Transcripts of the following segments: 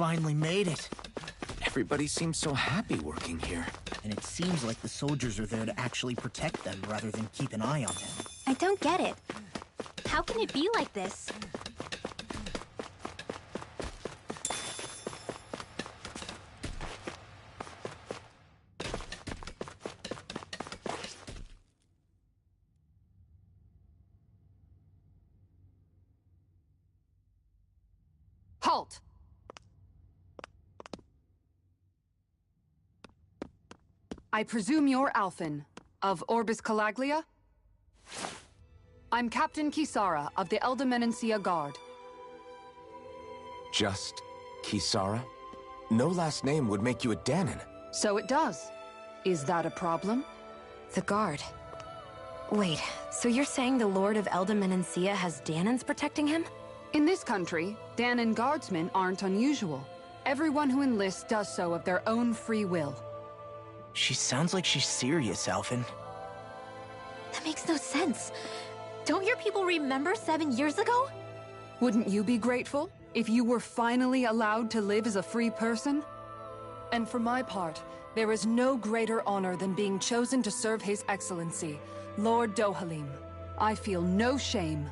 finally made it. Everybody seems so happy working here. And it seems like the soldiers are there to actually protect them rather than keep an eye on them. I don't get it. How can it be like this? Halt! I presume you're Alphen, of Orbis Calaglia? I'm Captain Kisara of the Eldermenencia Guard. Just Kisara? No last name would make you a Danon. So it does. Is that a problem? The Guard. Wait, so you're saying the Lord of Eldermenencia has Danons protecting him? In this country, Danon guardsmen aren't unusual. Everyone who enlists does so of their own free will. She sounds like she's serious, Alphen. That makes no sense. Don't your people remember 7 years ago? Wouldn't you be grateful if you were finally allowed to live as a free person? And for my part, there is no greater honor than being chosen to serve His Excellency, Lord Dohalim. I feel no shame.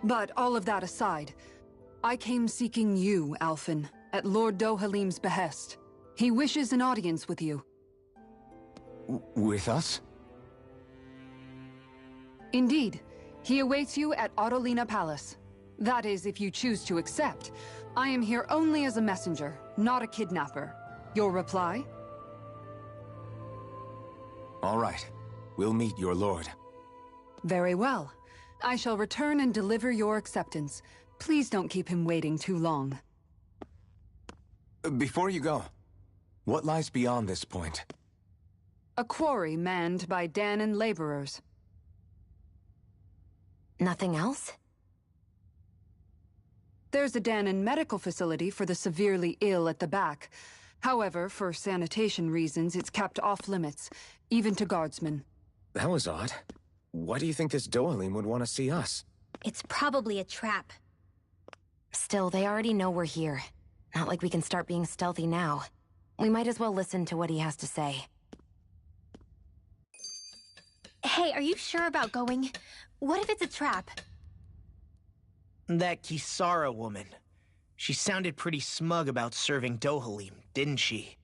But all of that aside, I came seeking you, Alphen, at Lord Dohalim's behest. He wishes an audience with you. With us? Indeed. He awaits you at Autolina Palace. That is, if you choose to accept. I am here only as a messenger, not a kidnapper. Your reply? All right. We'll meet your lord. Very well. I shall return and deliver your acceptance. Please don't keep him waiting too long. Before you go, what lies beyond this point? A quarry manned by Danon laborers. Nothing else? There's a Danon medical facility for the severely ill at the back. However, for sanitation reasons, it's kept off limits, even to guardsmen. That was odd. Why do you think this Dohalim would want to see us? It's probably a trap. Still, they already know we're here. Not like we can start being stealthy now. We might as well listen to what he has to say. Hey, are you sure about going? What if it's a trap? That Kisara woman. She sounded pretty smug about serving Dohalim, didn't she?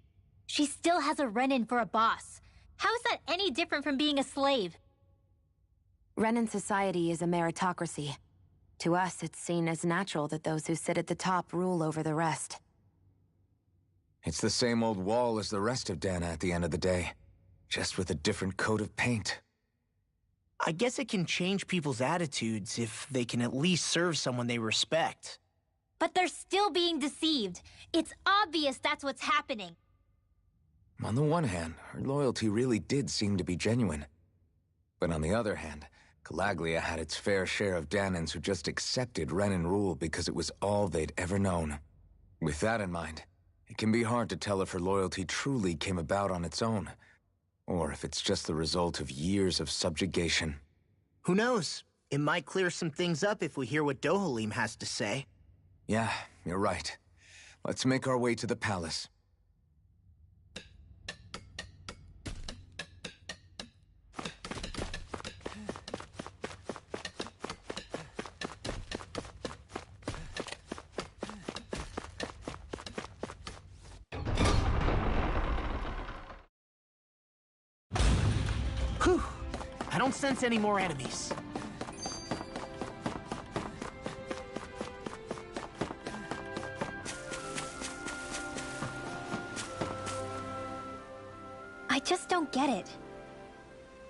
She still has a Renin for a boss. How is that any different from being a slave? Renin society is a meritocracy. To us, it's seen as natural that those who sit at the top rule over the rest. It's the same old wall as the rest of Dana at the end of the day, just with a different coat of paint. I guess it can change people's attitudes if they can at least serve someone they respect. But they're still being deceived. It's obvious that's what's happening. On the one hand, her loyalty really did seem to be genuine. But on the other hand, Calaglia had its fair share of Danons who just accepted Renin rule because it was all they'd ever known. With that in mind, it can be hard to tell if her loyalty truly came about on its own, or if it's just the result of years of subjugation. Who knows? It might clear some things up if we hear what Dohalim has to say. Yeah, you're right. Let's make our way to the palace. Whew! I don't sense any more enemies. I just don't get it.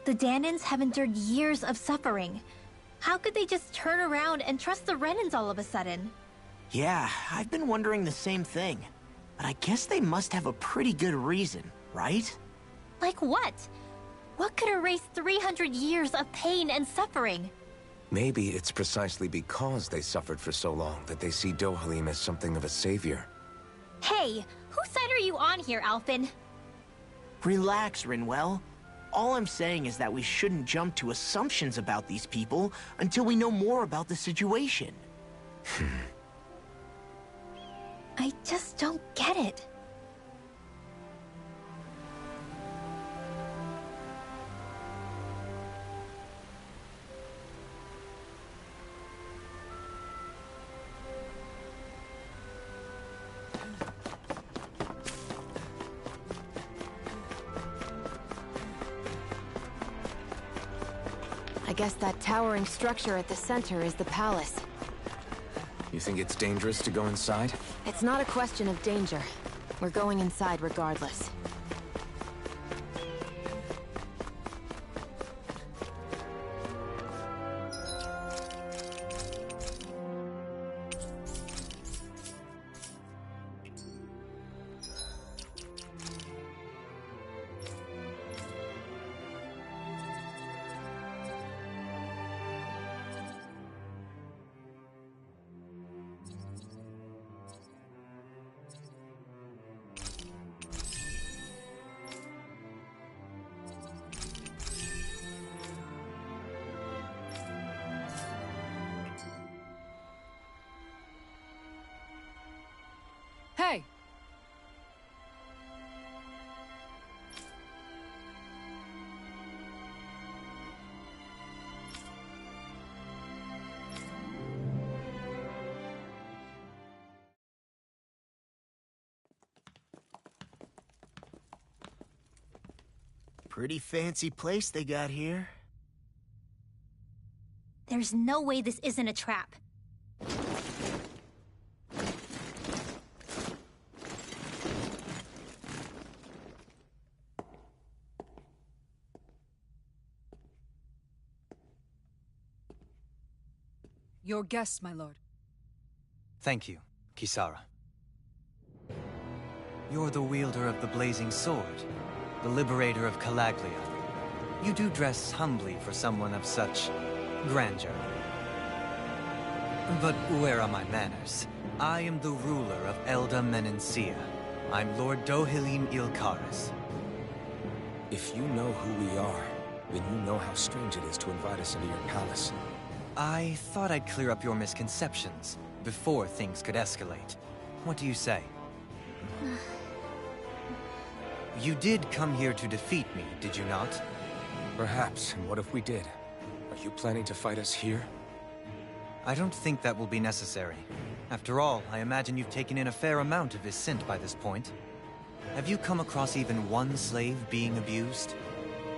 The Danons have endured years of suffering. How could they just turn around and trust the Renins all of a sudden? Yeah, I've been wondering the same thing. But I guess they must have a pretty good reason, right? Like what? What could erase 300 years of pain and suffering? Maybe it's precisely because they suffered for so long that they see Dohalim as something of a savior. Hey, whose side are you on here, Alphen? Relax, Rinwell. All I'm saying is that we shouldn't jump to assumptions about these people until we know more about the situation. I just don't get it. I guess that towering structure at the center is the palace. You think it's dangerous to go inside? It's not a question of danger. We're going inside regardless. Hey! Pretty fancy place they got here. There's no way this isn't a trap. Your guests, my lord. Thank you, Kisara. You're the wielder of the blazing sword, the liberator of Calaglia. You do dress humbly for someone of such grandeur. But where are my manners? I am the ruler of Elda Menencia. I'm Lord Dohilim Ilkaris. If you know who we are, then you know how strange it is to invite us into your palace. I thought I'd clear up your misconceptions before things could escalate. What do you say? You did come here to defeat me, did you not? Perhaps, and what if we did? Are you planning to fight us here? I don't think that will be necessary. After all, I imagine you've taken in a fair amount of his scent by this point. Have you come across even one slave being abused?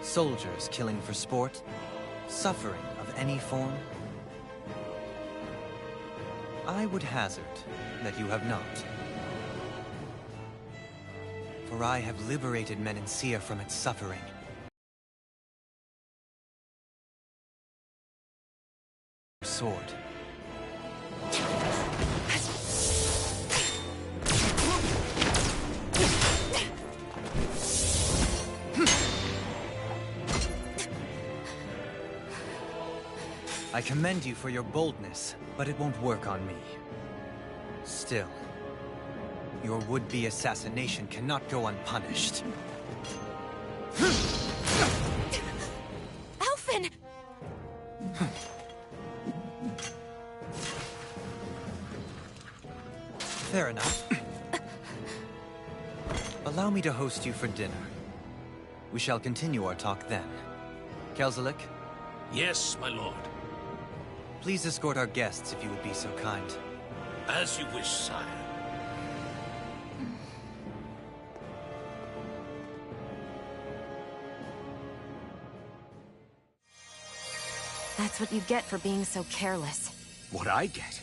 Soldiers killing for sport? Suffering of any form? I would hazard that you have not. For I have liberated Menencia from its suffering. Sword. I commend you for your boldness, but it won't work on me. Still, your would-be assassination cannot go unpunished. Alphen! Fair enough. Allow me to host you for dinner. We shall continue our talk then. Kelzelik, Yes, my lord. please escort our guests if you would be so kind. As you wish, sire. That's what you get for being so careless. What I get?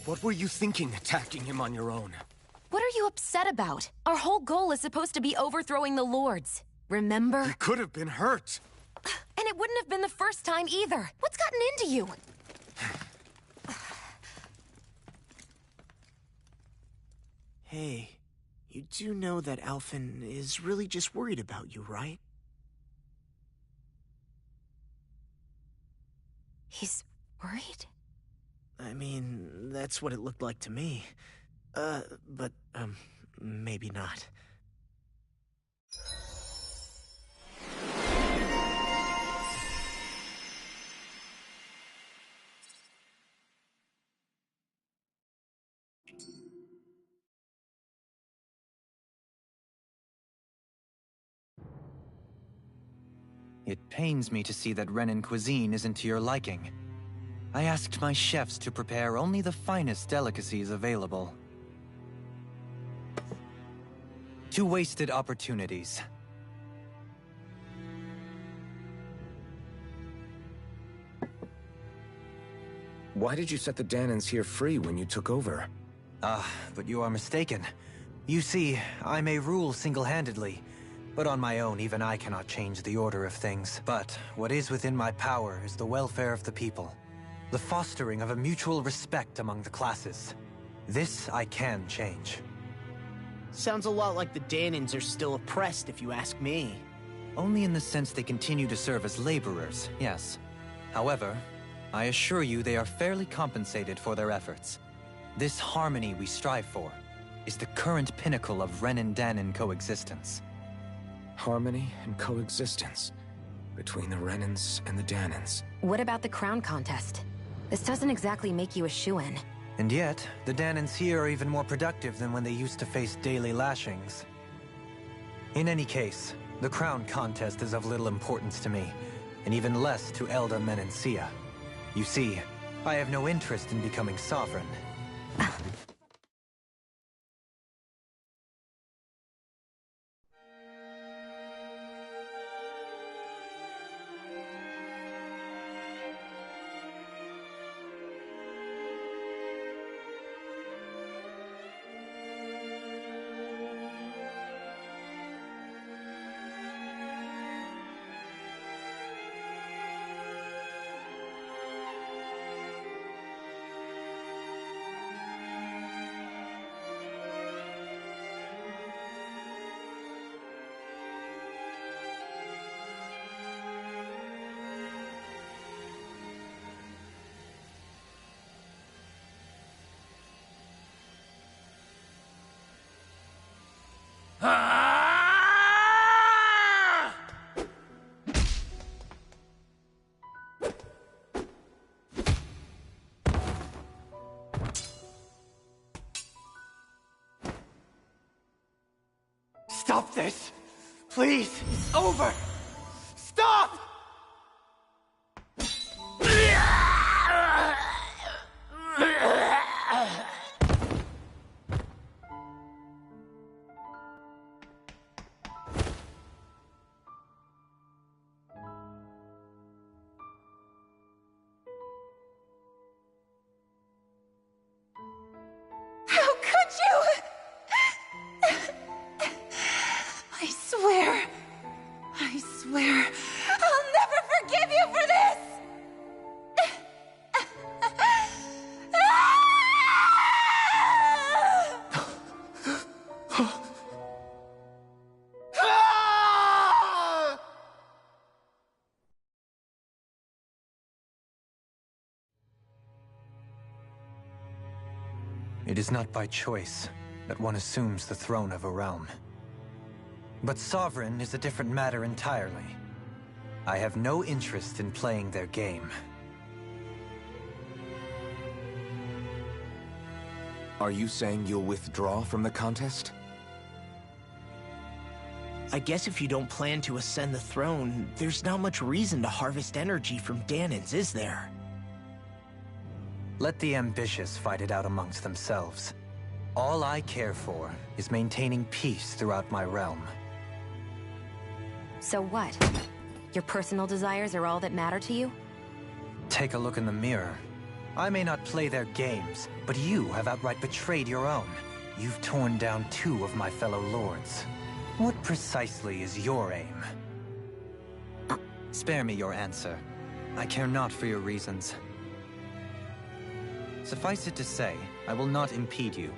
What were you thinking attacking him on your own? What are you upset about? Our whole goal is supposed to be overthrowing the lords. Remember? He could have been hurt. And it wouldn't have been the first time either. What's gotten into you? Hey, you do know that Alphen is really just worried about you, right? He's worried? I mean, that's what it looked like to me. But maybe not. It pains me to see that Renin cuisine isn't to your liking. I asked my chefs to prepare only the finest delicacies available. 2 wasted opportunities. Why did you set the Danans here free when you took over? But you are mistaken. You see, I may rule single-handedly, but on my own, even I cannot change the order of things. But what is within my power is the welfare of the people. The fostering of a mutual respect among the classes. This I can change. Sounds a lot like the Danans are still oppressed, if you ask me. Only in the sense they continue to serve as laborers, yes. However, I assure you they are fairly compensated for their efforts. This harmony we strive for is the current pinnacle of Renin-Danan coexistence. Harmony and coexistence between the Renins and the Danans. What about the crown contest? This doesn't exactly make you a shoo-in. And yet, the Danans here are even more productive than when they used to face daily lashings. In any case, the crown contest is of little importance to me, and even less to Elda Menencia. You see, I have no interest in becoming sovereign. Stop this! Please! Over! Stop! How could you? I swear, I'll never forgive you for this! It is not by choice that one assumes the throne of a realm. But sovereign is a different matter entirely. I have no interest in playing their game. Are you saying you'll withdraw from the contest? I guess if you don't plan to ascend the throne, there's not much reason to harvest energy from Danans, is there? Let the ambitious fight it out amongst themselves. All I care for is maintaining peace throughout my realm. So what? Your personal desires are all that matter to you? Take a look in the mirror. I may not play their games, but you have outright betrayed your own. You've torn down 2 of my fellow lords. What precisely is your aim? Spare me your answer. I care not for your reasons. Suffice it to say, I will not impede you.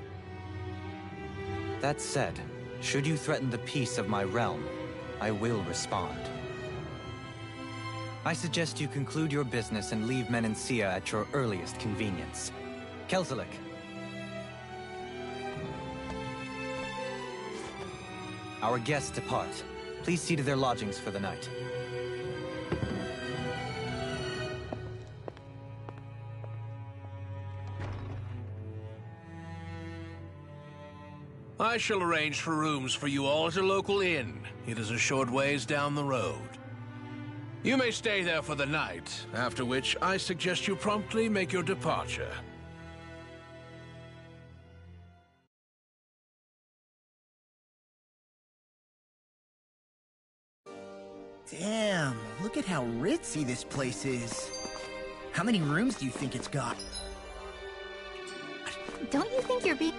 That said, should you threaten the peace of my realm, I will respond. I suggest you conclude your business and leave Menencia at your earliest convenience. Kelzelik. Our guests depart. Please see to their lodgings for the night. I shall arrange for rooms for you all at a local inn. It is a short ways down the road. You may stay there for the night, after which I suggest you promptly make your departure. Damn, look at how ritzy this place is. How many rooms do you think it's got? Don't you think you're being...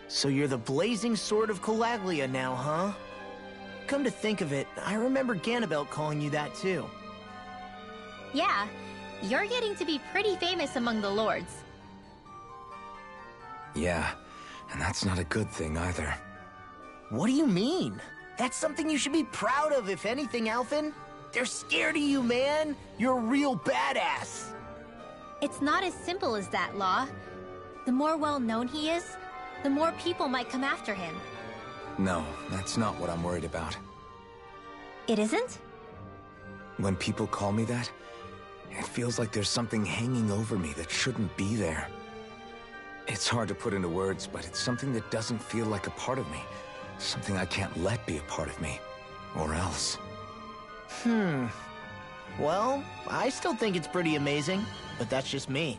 So you're the blazing sword of Calaglia now, huh? Come to think of it, I remember Ganabelt calling you that too. Yeah, you're getting to be pretty famous among the lords. Yeah, and that's not a good thing either. What do you mean? That's something you should be proud of, if anything, Alphen. They're scared of you, man. You're a real badass. It's not as simple as that, Law. The more well-known he is, the more people might come after him. No, that's not what I'm worried about. It isn't? When people call me that, it feels like there's something hanging over me that shouldn't be there. It's hard to put into words, but it's something that doesn't feel like a part of me. Something I can't let be a part of me. Or else. Well, I still think it's pretty amazing, but that's just me.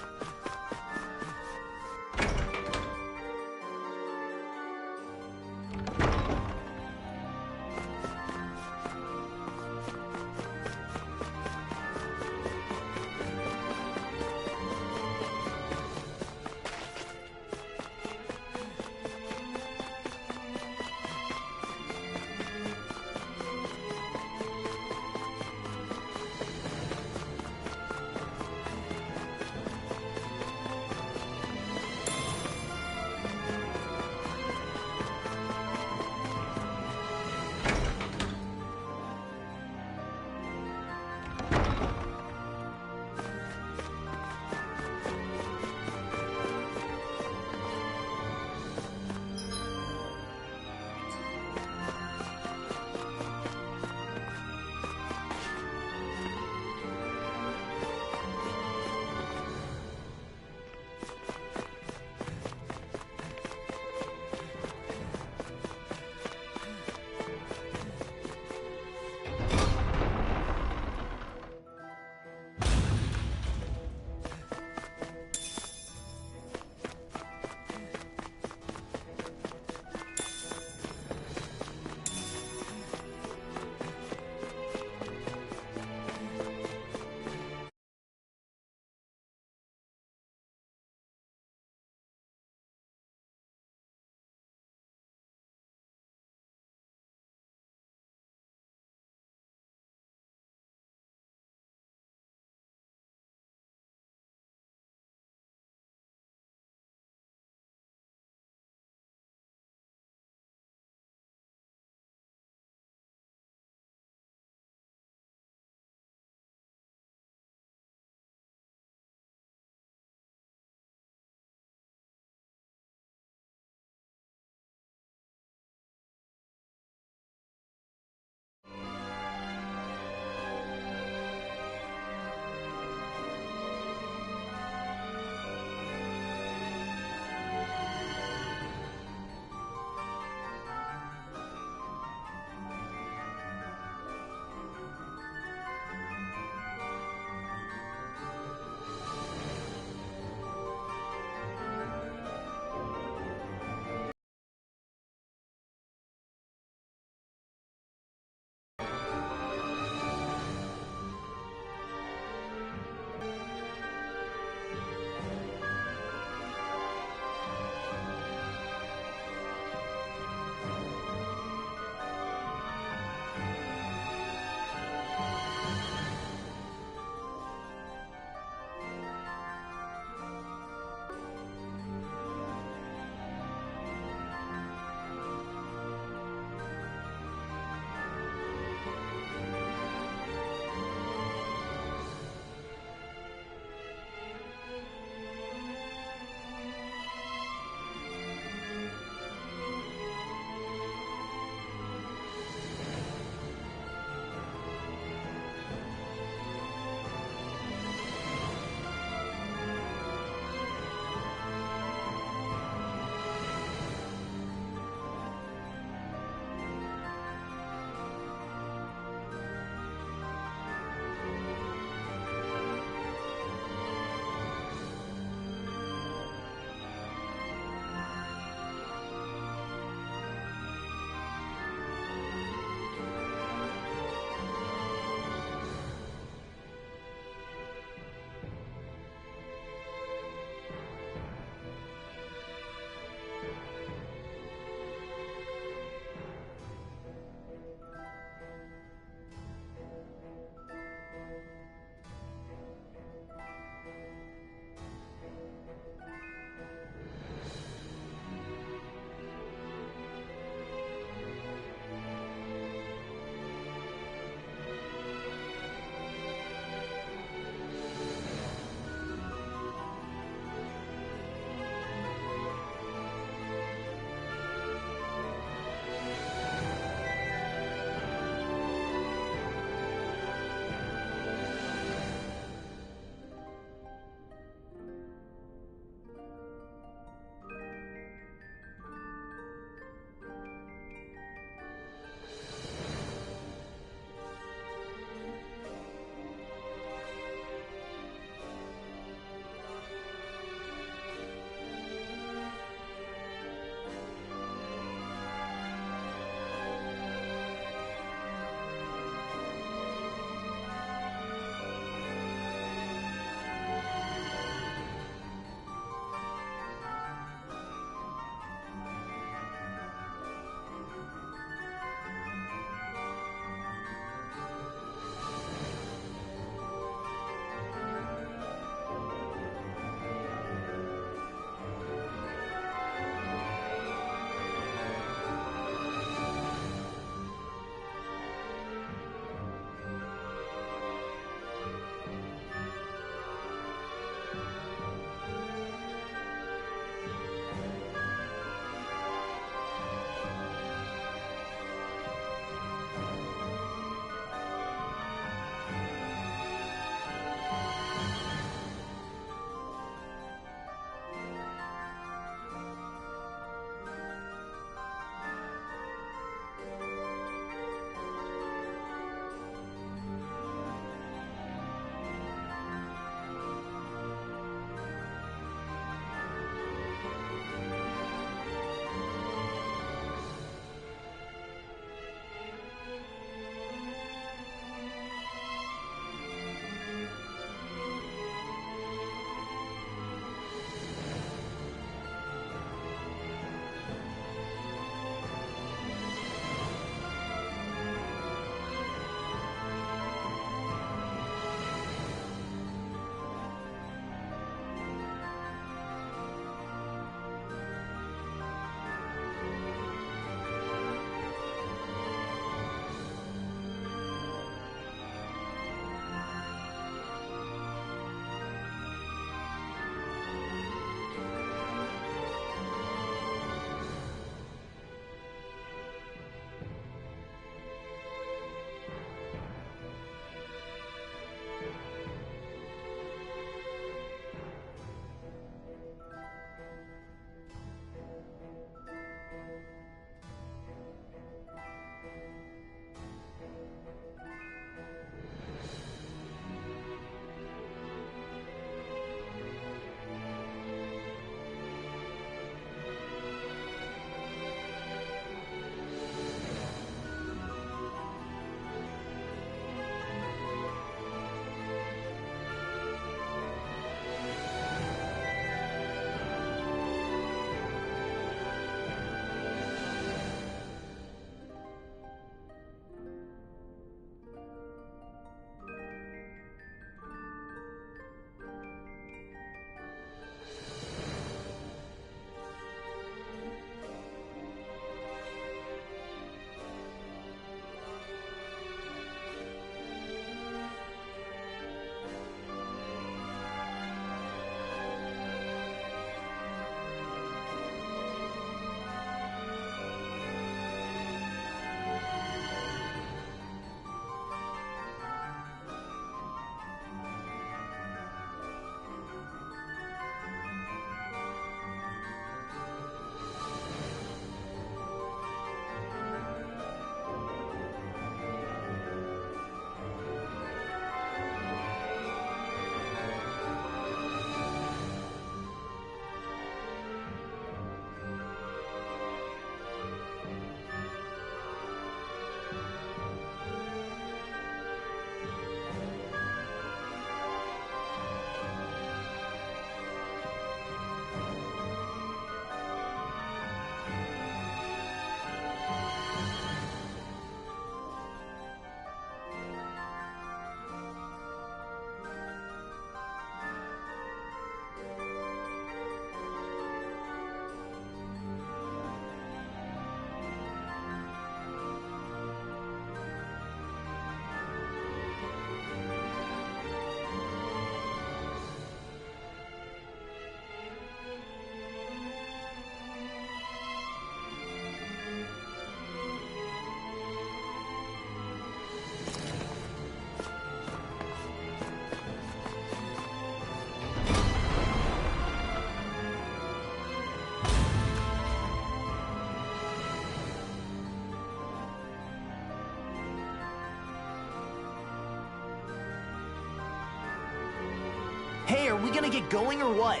we gonna get going or what?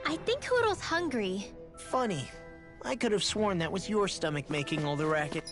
I think Hoodle's hungry. Funny. I could have sworn that was your stomach making all the racket.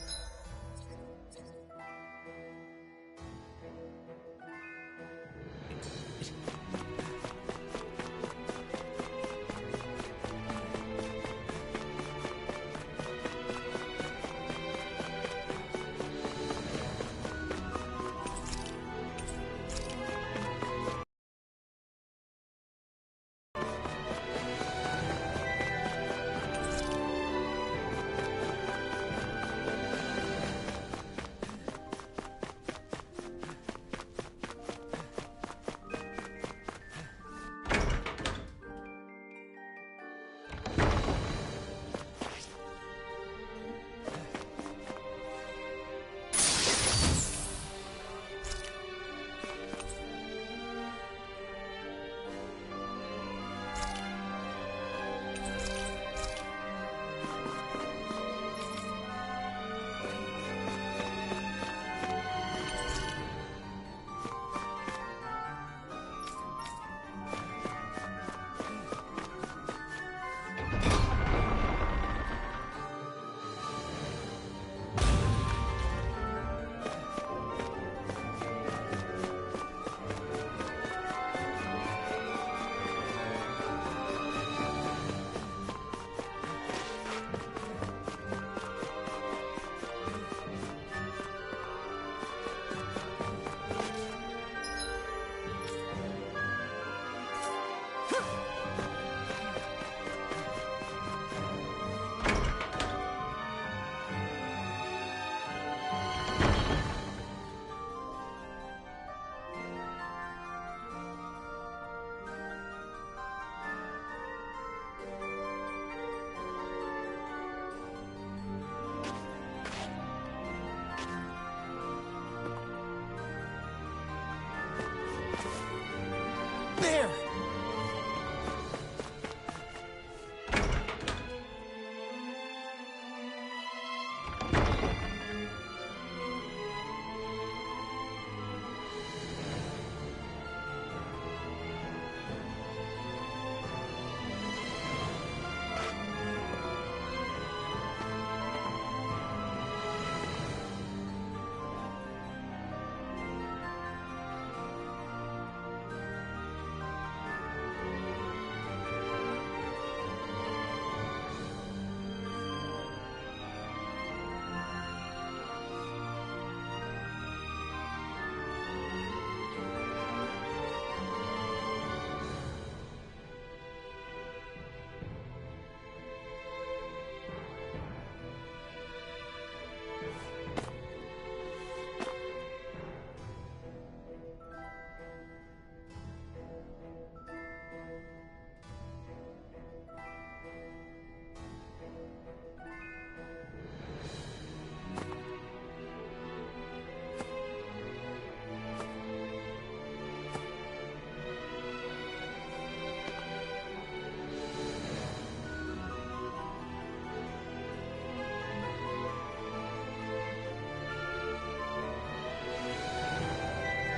There!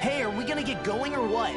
Hey, are we gonna get going or what?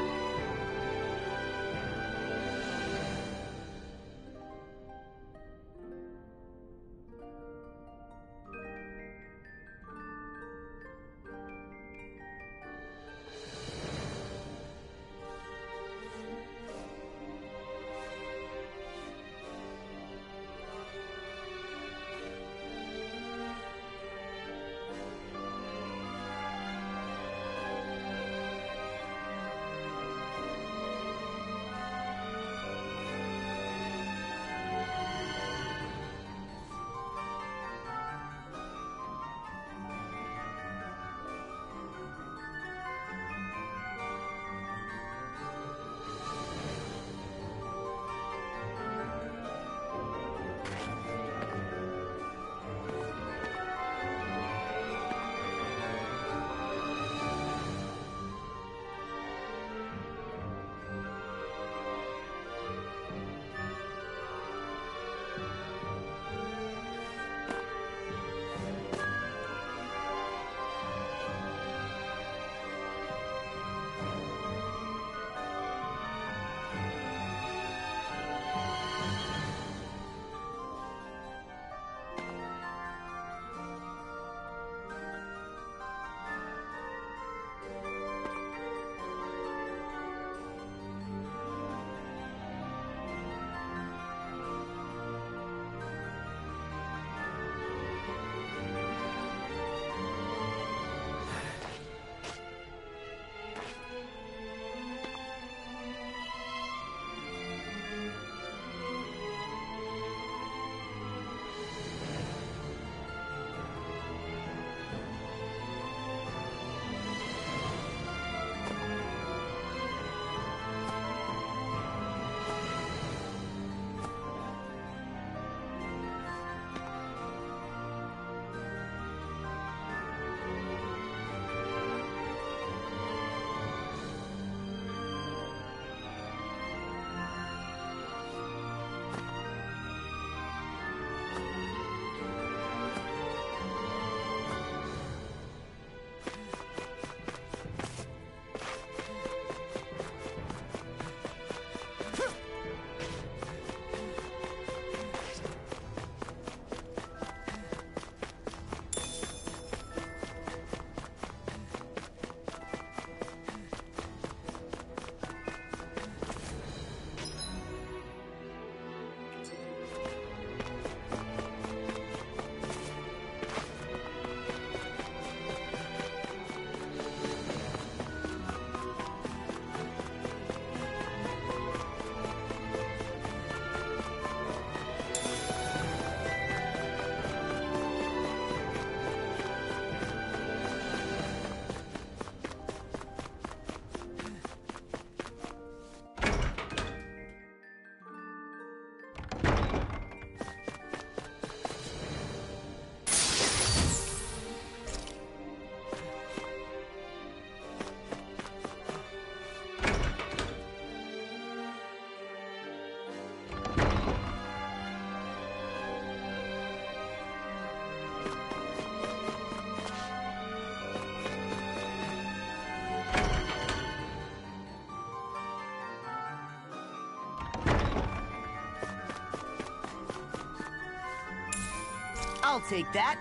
I'll take that.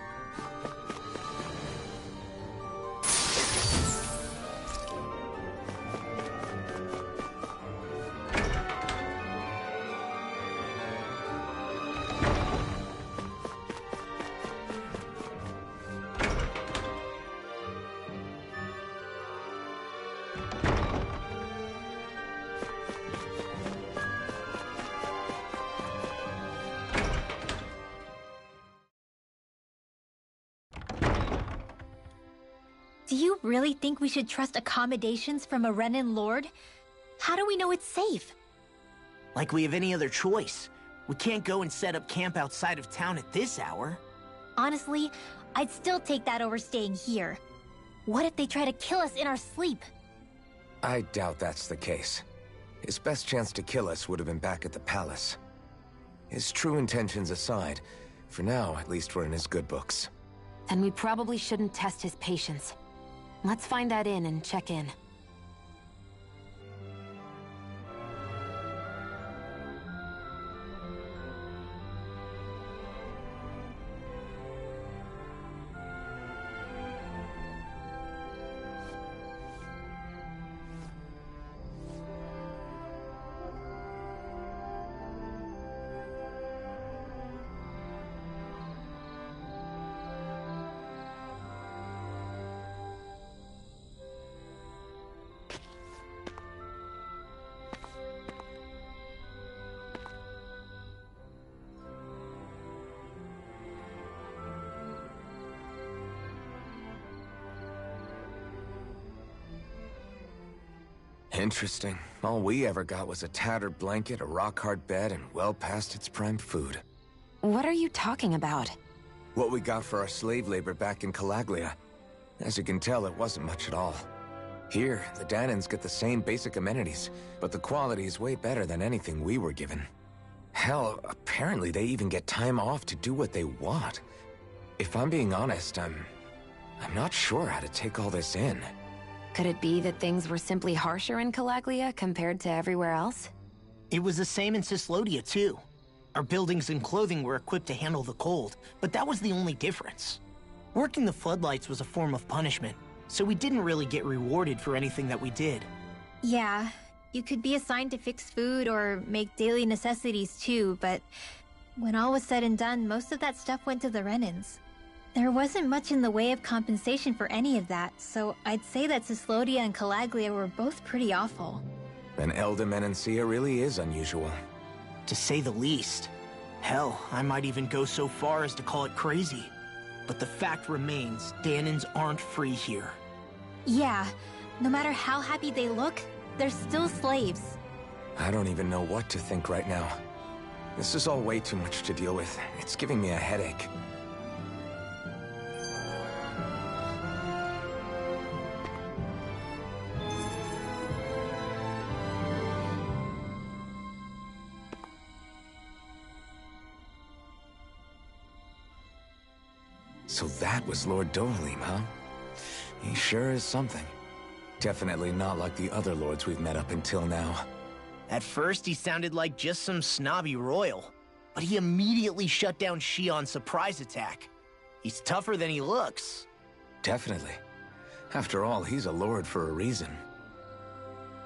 Do you really think we should trust accommodations from a Renin Lord? How do we know it's safe? Like we have any other choice. We can't go and set up camp outside of town at this hour. Honestly, I'd still take that over staying here. What if they try to kill us in our sleep? I doubt that's the case. His best chance to kill us would have been back at the palace. His true intentions aside, for now, at least we're in his good books. Then we probably shouldn't test his patience. Let's find that inn and check in. Interesting. All we ever got was a tattered blanket, a rock-hard bed, and well past its prime food. What are you talking about? What we got for our slave labor back in Calaglia. As you can tell, it wasn't much at all. Here, the Danans get the same basic amenities, but the quality is way better than anything we were given. Hell, apparently they even get time off to do what they want. If I'm being honest, I'm not sure how to take all this in. Could it be that things were simply harsher in Calaglia compared to everywhere else? It was the same in Cislodia, too. Our buildings and clothing were equipped to handle the cold, but that was the only difference. Working the floodlights was a form of punishment, so we didn't really get rewarded for anything that we did. Yeah, you could be assigned to fix food or make daily necessities too, but when all was said and done, most of that stuff went to the Renins. There wasn't much in the way of compensation for any of that, so I'd say that Cislodia and Calaglia were both pretty awful. Then Elda Menancia really is unusual. To say the least. Hell, I might even go so far as to call it crazy. But the fact remains, Danans aren't free here. Yeah, no matter how happy they look, they're still slaves. I don't even know what to think right now. This is all way too much to deal with. It's giving me a headache. So that was Lord Dovalim, huh? He sure is something. Definitely not like the other lords we've met up until now. At first, he sounded like just some snobby royal, but he immediately shut down Shion's surprise attack. He's tougher than he looks. Definitely. After all, he's a lord for a reason.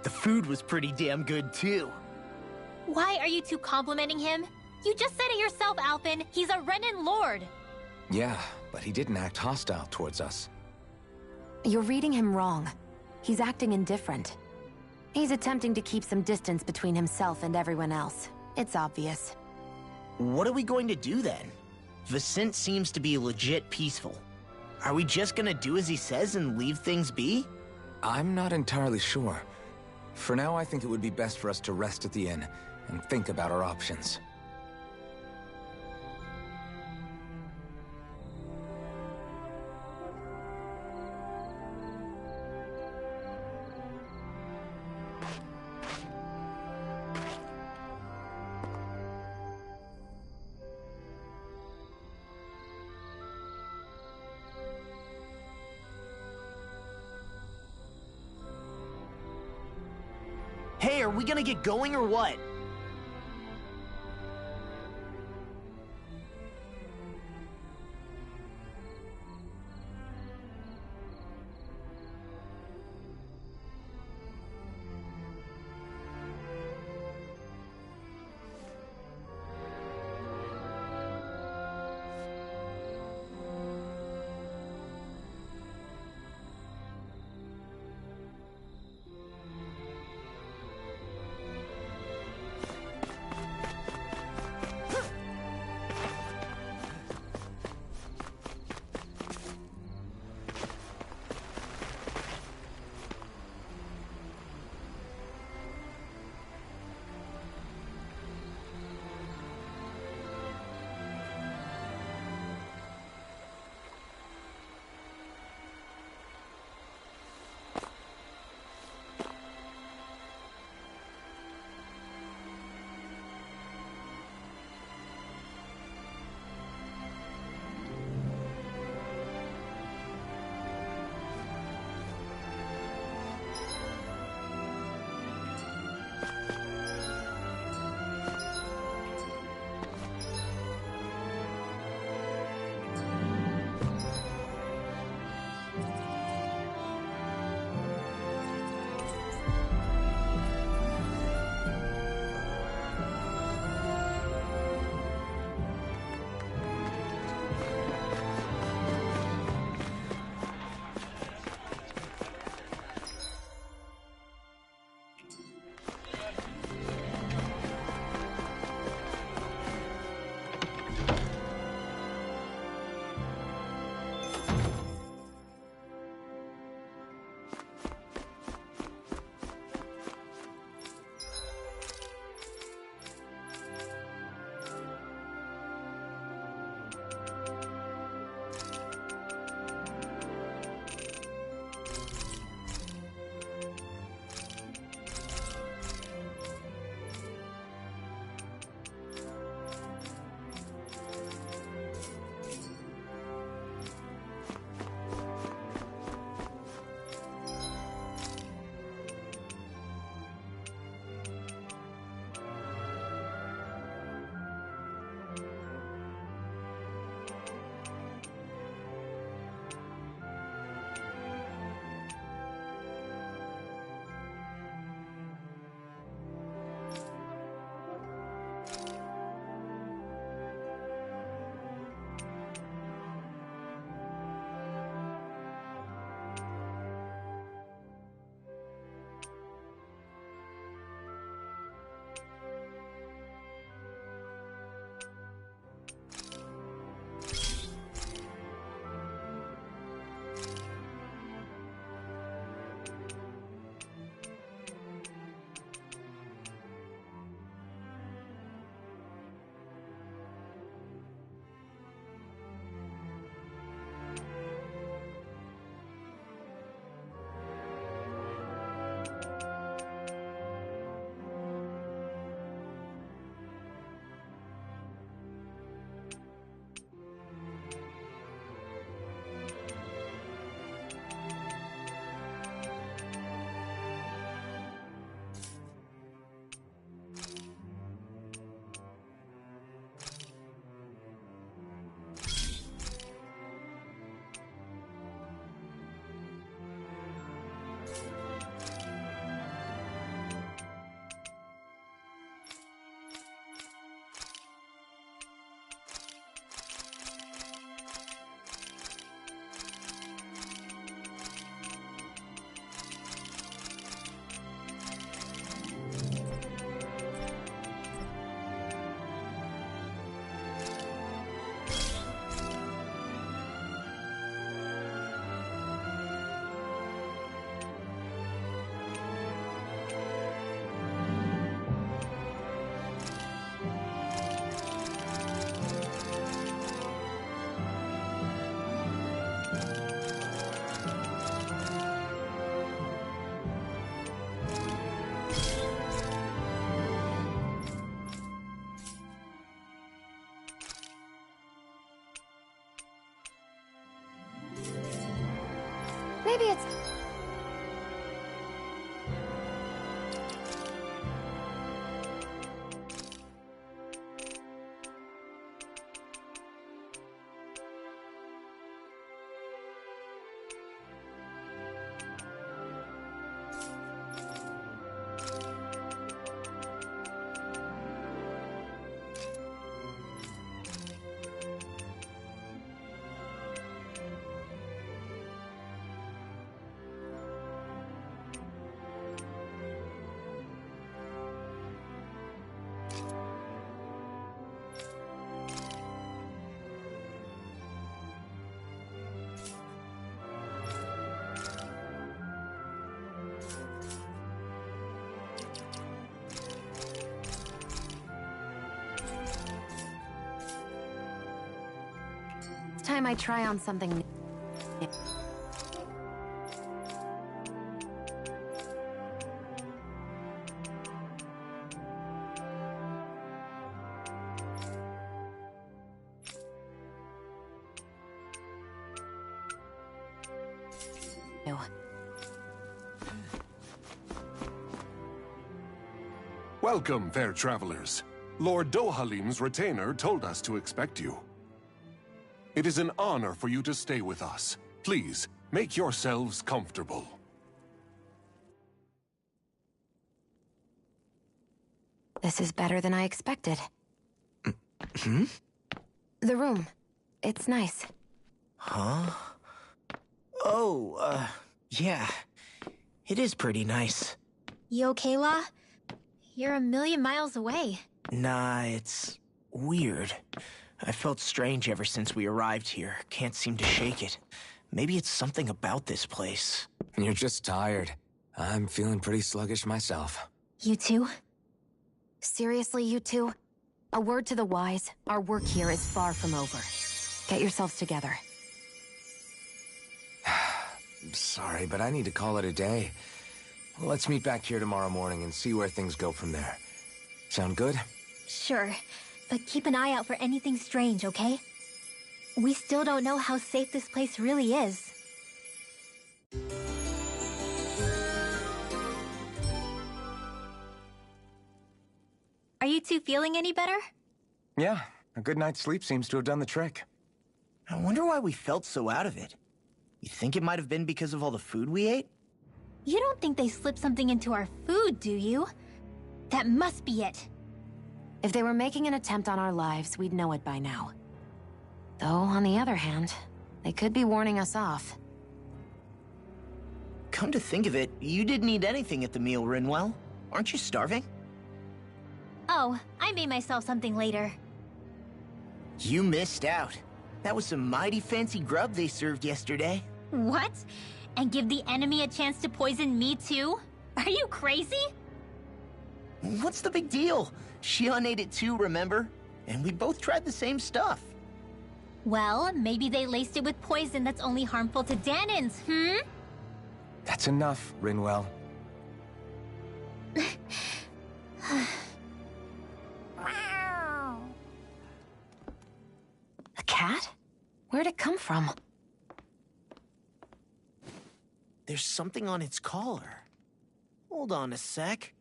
The food was pretty damn good, too. Why are you two complimenting him? You just said it yourself, Alphen. He's a Renin Lord. Yeah, but he didn't act hostile towards us. You're reading him wrong. He's acting indifferent. He's attempting to keep some distance between himself and everyone else. It's obvious. What are we going to do then? Vicent seems to be legit peaceful. Are we just gonna do as he says and leave things be? I'm not entirely sure. For now, I think it would be best for us to rest at the inn and think about our options. Hey, are we gonna get going or what? Maybe it's... It's time I try on something new. Welcome, fair travelers. Lord Dohalim's retainer told us to expect you. It is an honor for you to stay with us. Please, make yourselves comfortable. This is better than I expected. Hmm? The room. It's nice. Huh? Oh, yeah. It is pretty nice. You okay, La? You're a million miles away. Nah, it's weird. I felt strange ever since we arrived here. Can't seem to shake it. Maybe it's something about this place. You're just tired. I'm feeling pretty sluggish myself. You too? Seriously, you two? A word to the wise, our work here is far from over. Get yourselves together. Sorry, but I need to call it a day. Let's meet back here tomorrow morning and see where things go from there. Sound good? Sure, but keep an eye out for anything strange, okay? We still don't know how safe this place really is. Are you two feeling any better? Yeah, a good night's sleep seems to have done the trick. I wonder why we felt so out of it. You think it might have been because of all the food we ate? You don't think they slipped something into our food, do you? That must be it. If they were making an attempt on our lives, we'd know it by now. Though, on the other hand, they could be warning us off. Come to think of it, you didn't eat anything at the meal, Rinwell. Aren't you starving? Oh, I made myself something later. You missed out. That was some mighty fancy grub they served yesterday. What? And give the enemy a chance to poison me too? Are you crazy? What's the big deal? Shion ate it too, remember? And we both tried the same stuff. Well, maybe they laced it with poison that's only harmful to Danins, hmm? That's enough, Rinwell. A cat? Where'd it come from? There's something on its collar. Hold on a sec.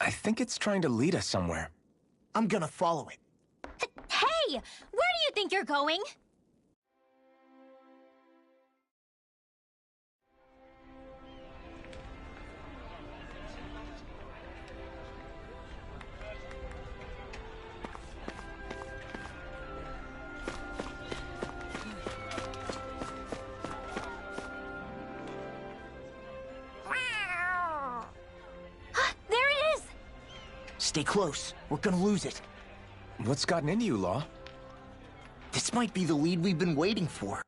I think it's trying to lead us somewhere. I'm gonna follow it. Hey! Where do you think you're going? There it is! Stay close. We're gonna lose it. What's gotten into you, Law? This might be the lead we've been waiting for.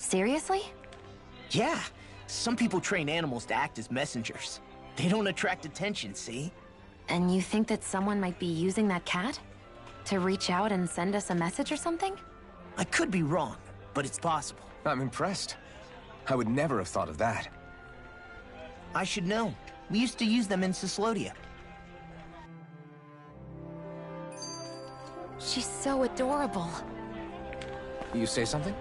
Seriously? Yeah, some people train animals to act as messengers. They don't attract attention, see? And you think that someone might be using that cat? To reach out and send us a message or something? I could be wrong, but it's possible. I'm impressed. I would never have thought of that. I should know. We used to use them in Cyslodia. She's so adorable. You say something?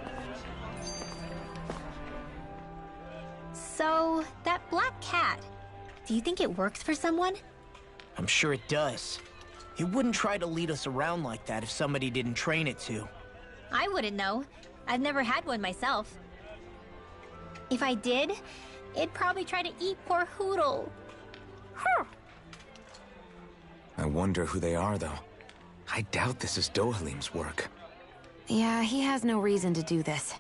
So, that black cat, do you think it works for someone? I'm sure it does. It wouldn't try to lead us around like that if somebody didn't train it to. I wouldn't know. I've never had one myself. If I did, it'd probably try to eat poor Hoodle. I wonder who they are, though. I doubt this is Dohalim's work. Yeah, he has no reason to do this.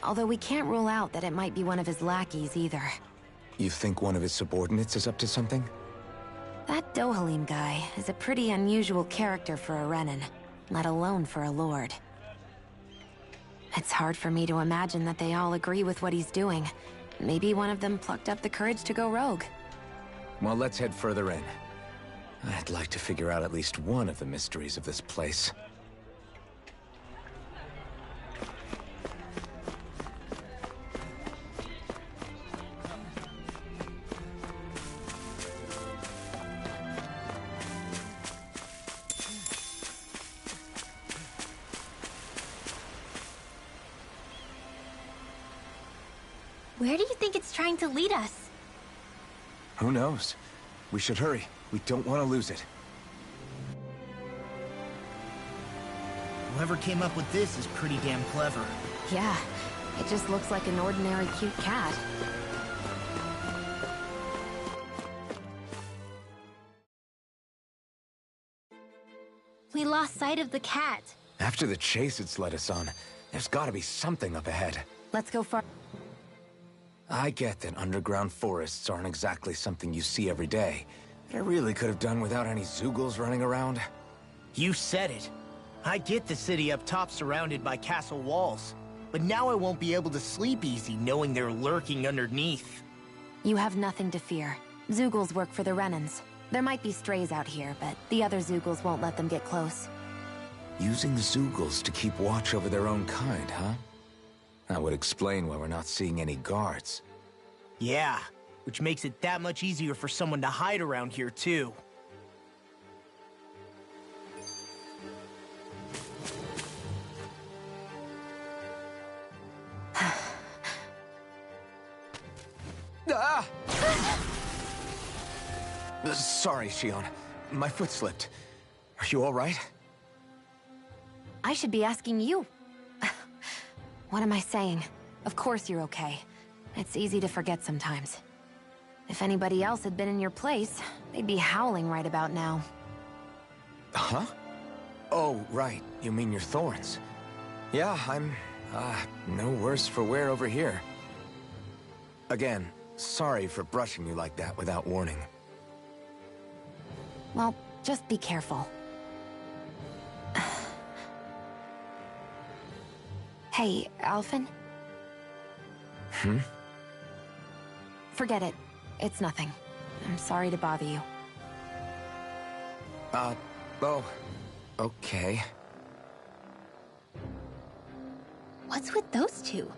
Although we can't rule out that it might be one of his lackeys either. You think one of his subordinates is up to something? That Dohalim guy is a pretty unusual character for a Renin, let alone for a lord. It's hard for me to imagine that they all agree with what he's doing. Maybe one of them plucked up the courage to go rogue. Well, let's head further in. I'd like to figure out at least one of the mysteries of this place. Where do you think it's trying to lead us? Who knows? We should hurry. We don't want to lose it. Whoever came up with this is pretty damn clever. Yeah, it just looks like an ordinary cute cat. We lost sight of the cat. After the chase it's led us on, there's gotta be something up ahead. Let's go far. I get that underground forests aren't exactly something you see every day, but I really could have done without any Zeugles running around. You said it. I get the city up top surrounded by castle walls, but now I won't be able to sleep easy knowing they're lurking underneath. You have nothing to fear. Zeugles work for the Renins. There might be strays out here, but the other Zeugles won't let them get close. Using Zeugles to keep watch over their own kind, huh? That would explain why we're not seeing any guards. Yeah, which makes it that much easier for someone to hide around here, too. Ah! Sorry, Shion. My foot slipped. Are you all right? I should be asking you. What am I saying? Of course you're okay. It's easy to forget sometimes. If anybody else had been in your place, they'd be howling right about now. Huh? Oh, right. You mean your thorns. Yeah, I'm, no worse for wear over here. Again, sorry for brushing you like that without warning. Well, just be careful. Hey, Alphen? Hmm? Forget it. It's nothing. I'm sorry to bother you. Oh, okay. What's with those two?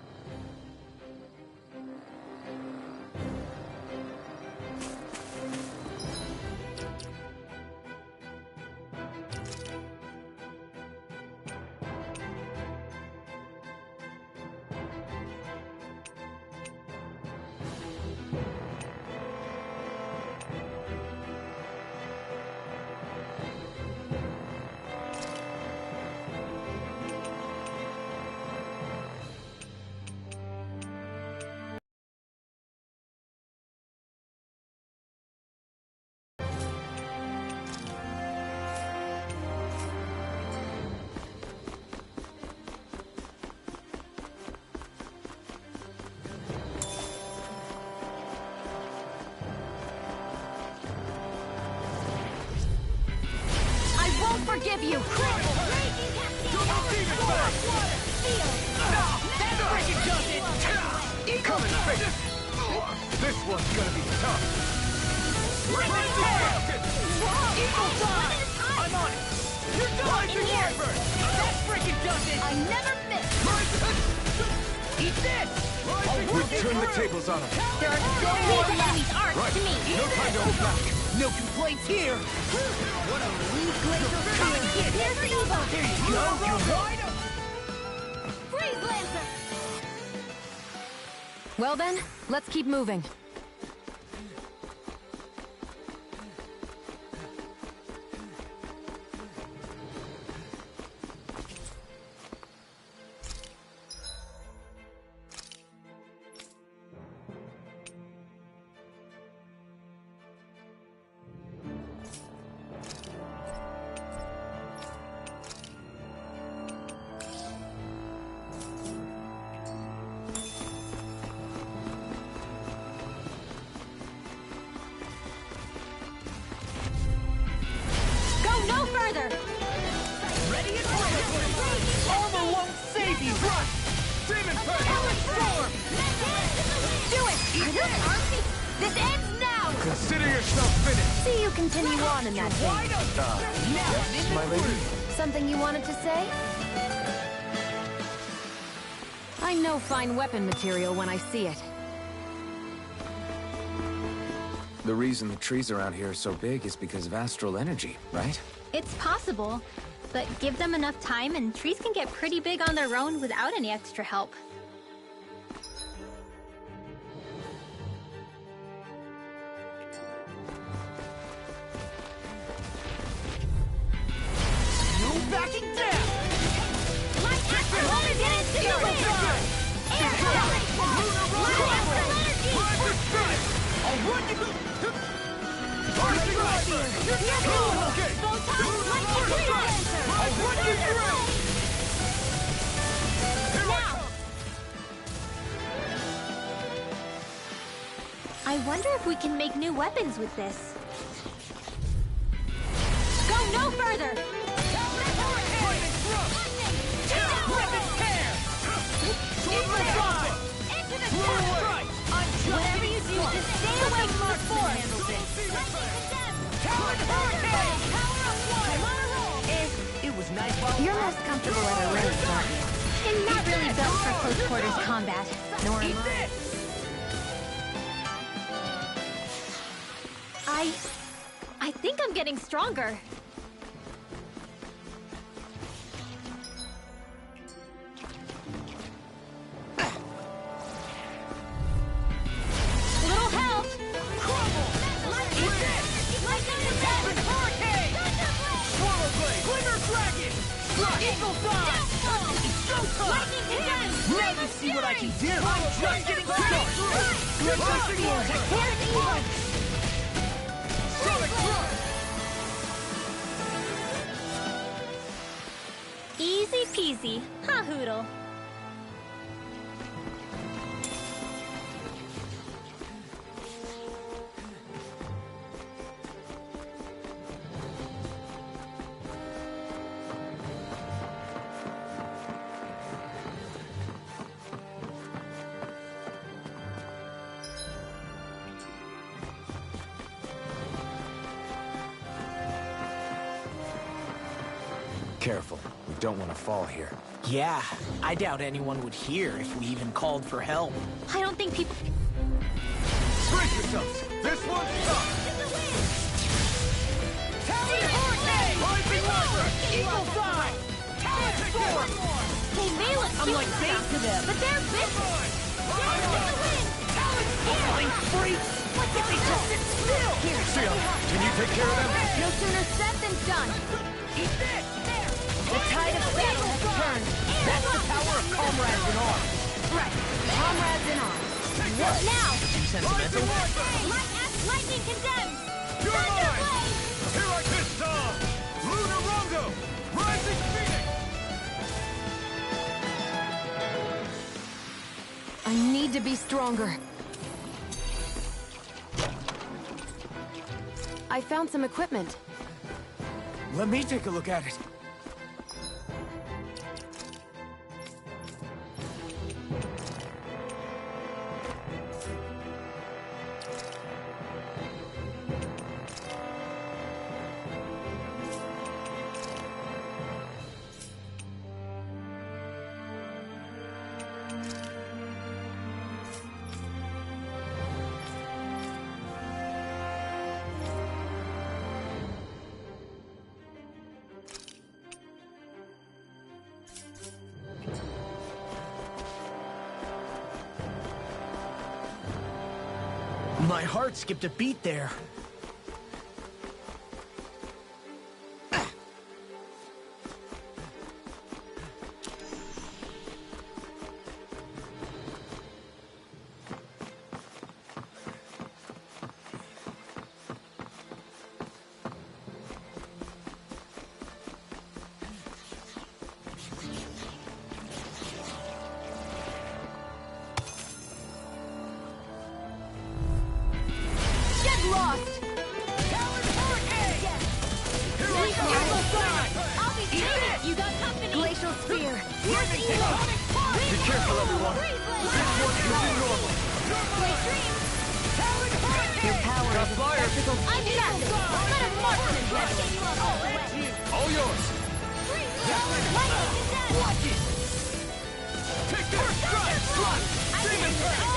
Forgive you! freaking does it! Come and face it! This one's gonna be tough! Equal time! I'm on it! You're done! In here! That freaking does it! I never miss! Eat this! We've turned the tables on him. There are so many enemies arcs Right. to me! No time to hold back. No complaints here! What a lead glazer! Come and get it! Here's the Evo! There you go! You're wide open! Freeze Lancer! Well then, let's keep moving. No further! Ready and ready! Armor won't save you! Run! Demon Storm! Do it! Are those arms? This ends now! Consider yourself finished. See you continue on in that vein. Yes, my lady. Something you wanted to say? I know fine weapon material when I see it. The reason the trees around here are so big is because of astral energy, right? It's possible, but give them enough time and trees can get pretty big on their own without any extra help. No backing down! My Astral Energy is to the wind! Air Strike! My Astral Energy! I'll run you! Photon Lightning Freelancer! I'll run you through! Now! I wonder if we can make new weapons with this. Go no further! Weapon tear! Equal time! Into the Through sky! away! I'm just Whatever you do, just stay away from the force! Talon Hurricane! Power up one! I'm on a roll! It was nice while You're most comfortable at a range, aren't you? And not really built for close quarters combat. Nor Eat am I. this! I think I'm getting stronger. Little help! Crumble! Eat this! Talon Hurricane! Swallow Blade! Glimmer Dragon! Eagle Thigh! It's showtime! Lightning Condemned! Now you see what I can do! I'm just getting started! Resisting Vortex! Here's Evo! Sonic Thrust! Easy peasy. Ha hoodle. Careful. We don't want to fall here. Yeah, I doubt anyone would hear if we even called for help. I don't think people... Brace yourselves. This one's tough. Talon Hurricane! Rising Laser! Eagle Thigh! Talon Storm! They may look I'm cute like and bait stuff, to them! but they're vicious! Down to the wind! Talon Storm! Flying freaks! Why can't they just sit still? Sion, can you take care of them? No sooner said than done! Eat this! The tide of battle has turned! That's the power of comrades in arms! Right, comrades in arms. What now? Too sentimental? My Lightning Condemned! You're mine! Thunderblade! Here I kiss Dom! Lunar Rondo! Rising Phoenix! I need to be stronger. I found some equipment. Let me take a look at it. My heart skipped a beat there. Lost! I'll be straight! You got company! Glacial Sphere! Here's evil! Be careful, everyone! This one isn't normal! Your power Got is fire! I'm massive! Let him march and get you all the way! All yours! Watch it! Take this! Strike! Demon Pack!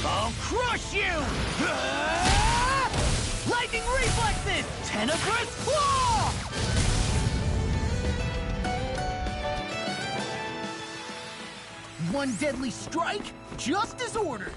I'll crush you! Lightning reflexes! Tenebrous claw! One deadly strike, just as ordered.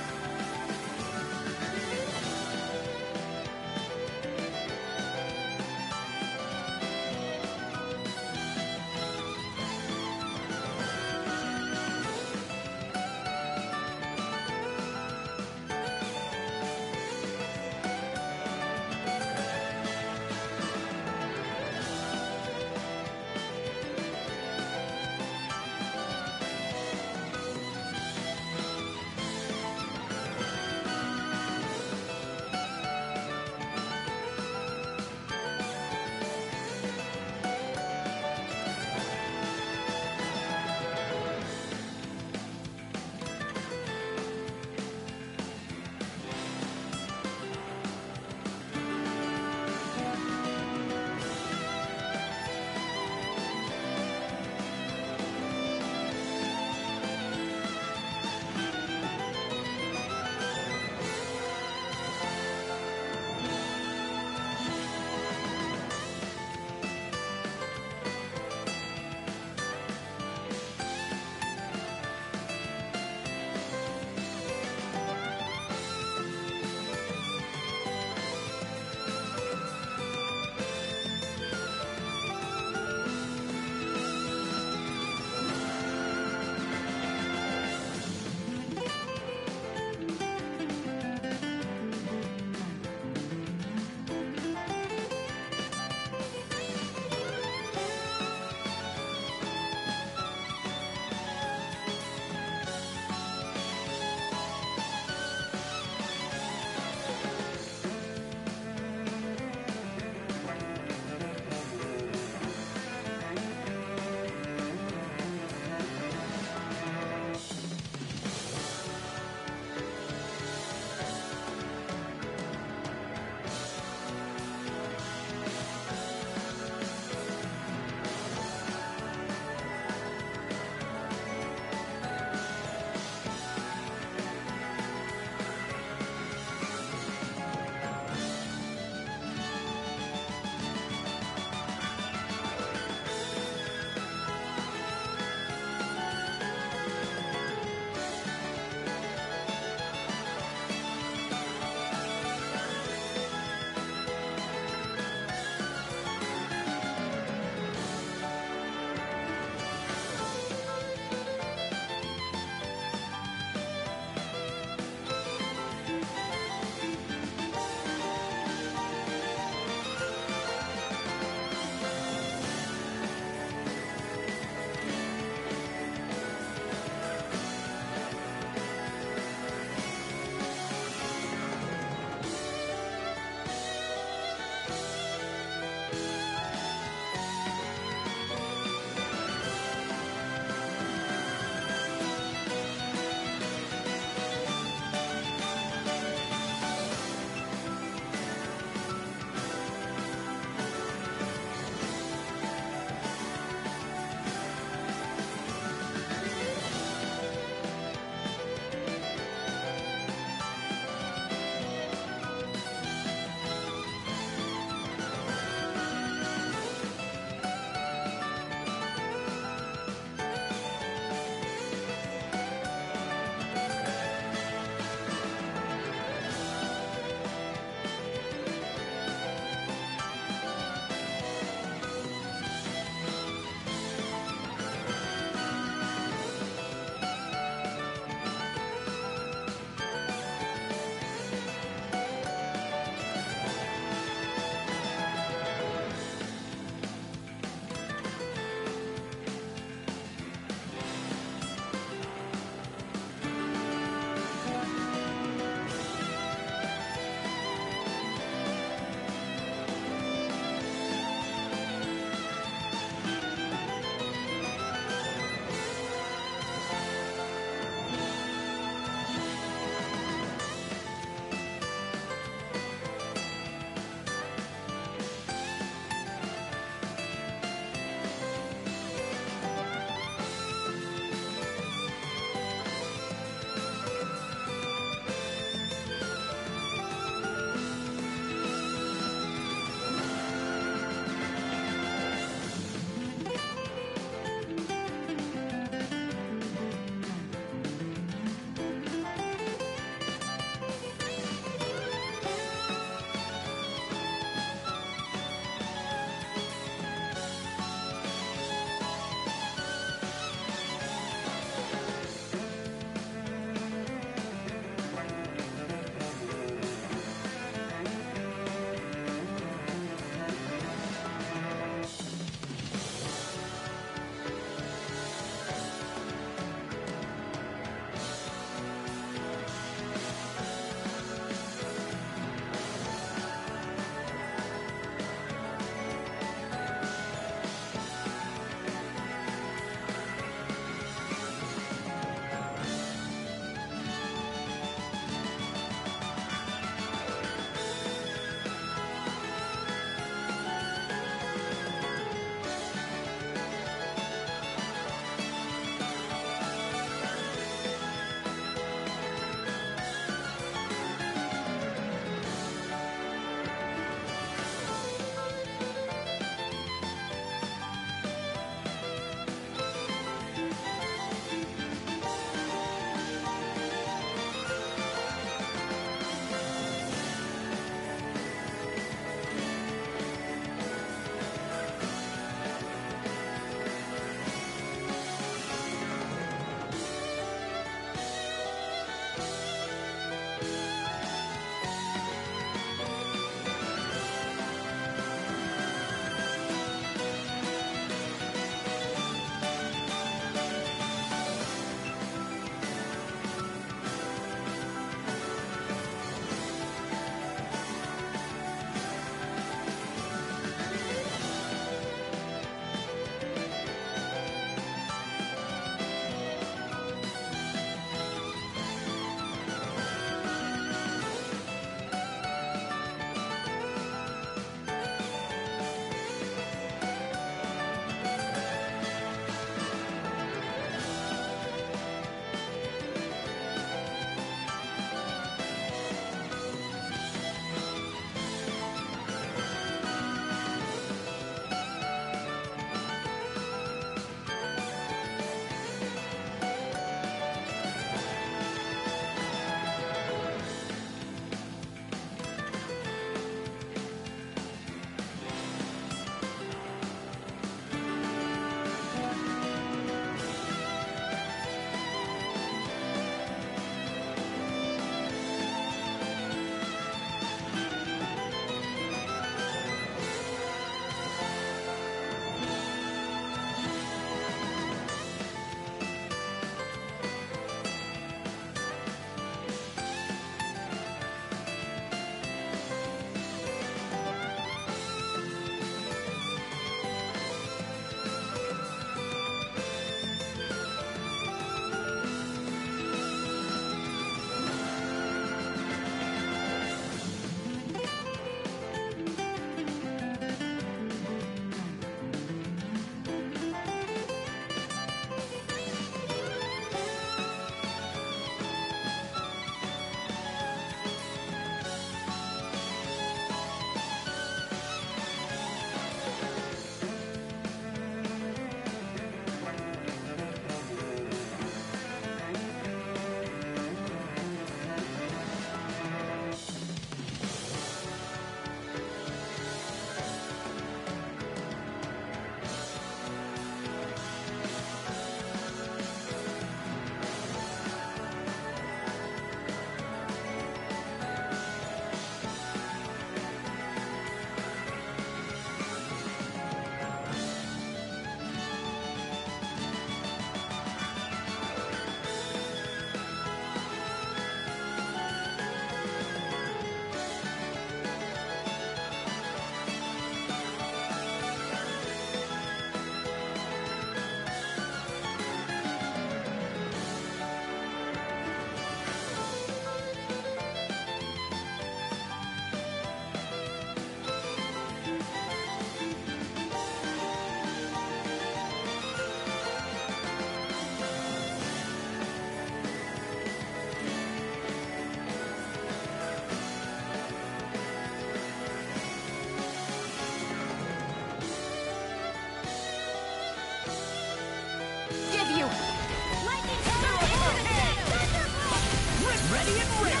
Ready and ready!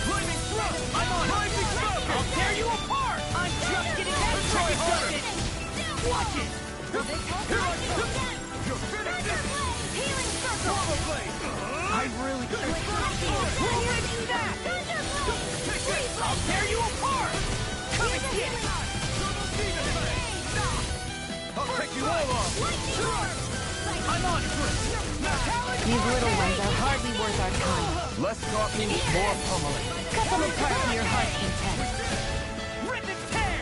Lightning thrust! I'm on rising smoke! I'll tear you apart! I'm just getting started! Watch it! Here I come! You're finished! Healing circle! Lava blade! I really... We'll give you that! Take it! I'll tear you apart! Come and get it! Double demon blade! I'll take you all off! I'm on it! These little ones are hardly worth our time. Less talking, more pummeling. Cut them apart to your heart's content. Rip and tear!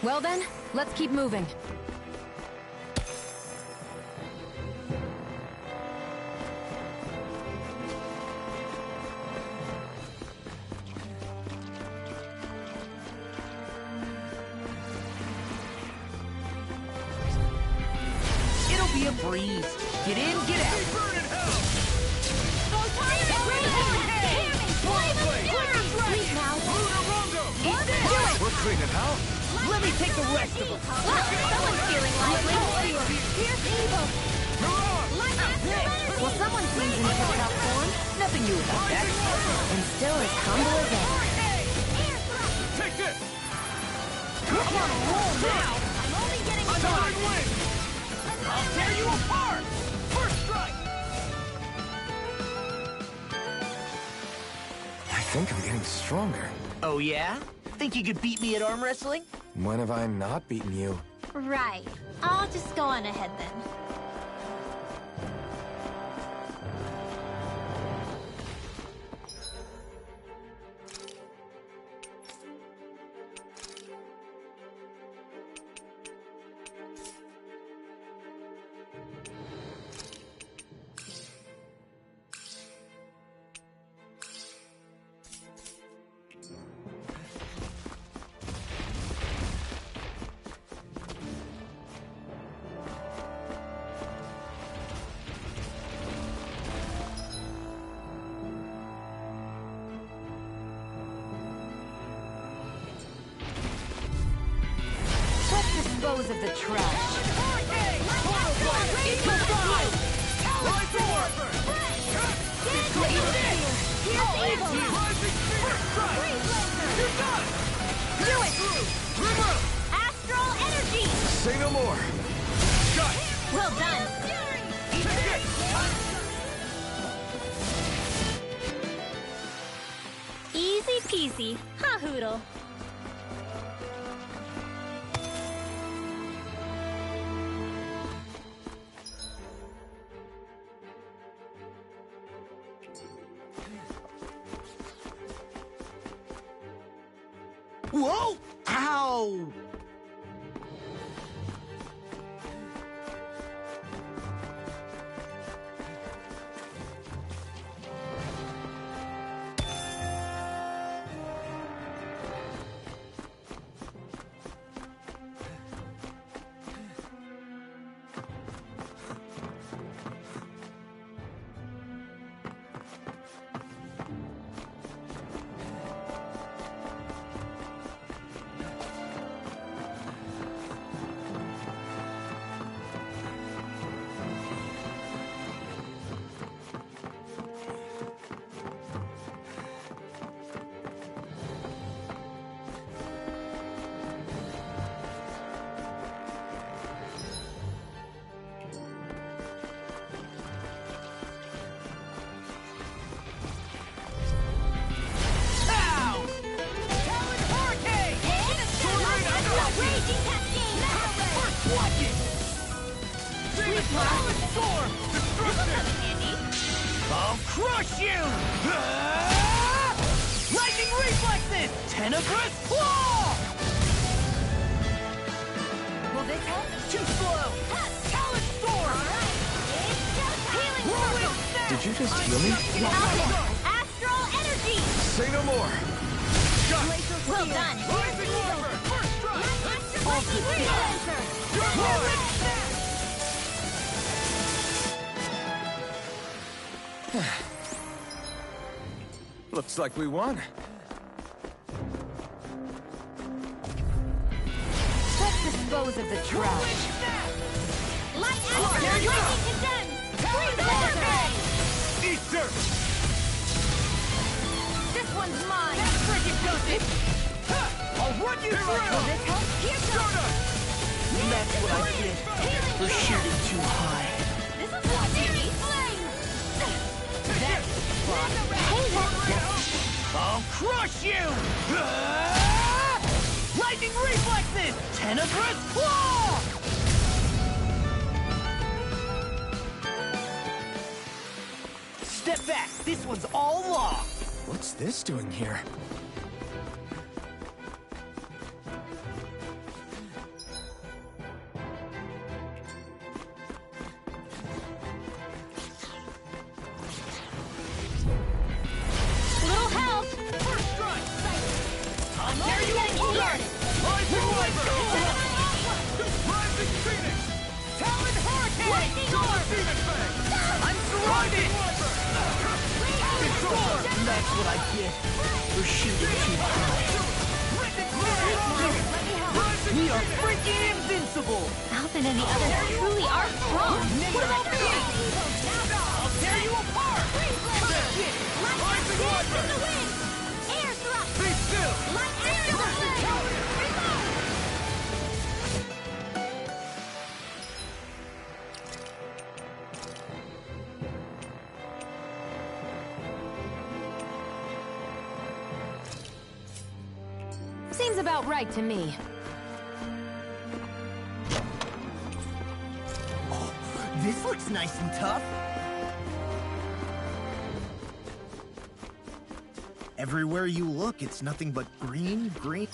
Well then, let's keep moving. It'll be a breeze. Get in, get out. We're cleaning house. Let me take the rest of them. Someone's feeling lively. Here's evil. Well, someone seems in tip-top form. Nothing new about that. And still as humble as ever. Take this. Come on, roll now. I'm only getting I'm started. on wing. I'll tear you apart. First strike. I think I'm getting stronger. Oh yeah? Think you could beat me at arm wrestling? When have I not beaten you? Right. I'll just go on ahead then. Dispose of the trash. Astral energy! Say no more. Well done. Easy peasy. Ha hoodle. Whoa! Ow! I'll crush you! Lightning reflexes! Tenebrous claw! Will this help? Too slow! Talon sword! Did you just heal me? Astral energy! Say no more. Well done. Looks like we won. Let's dispose of the trash. Light astral energy condemns! Thunder! This one's mine! That frickin' does it! I'll run you through! Will this help? Here goes! That's what I get for shooting too high. This is what Danny Flame! That's Hey, I'll crush you! Lightning reflexes! Tenebrous claw! Step back. This one's all law. What's this doing here? little help! First strike! I'm already getting started! Rising Viper! Rising Phoenix! Talon Hurricane! Lightning Orb! Phoenix Bang! I'm surrounded! That's what I get for shooting too high. We are freaking invincible! Alvin and the others truly are strong. What about me? I'll tear you apart! Rising Viper! Air thrust! Be still! Light after the flame! Seems about right to me. Oh, this looks nice and tough. Everywhere you look, it's nothing but green, green.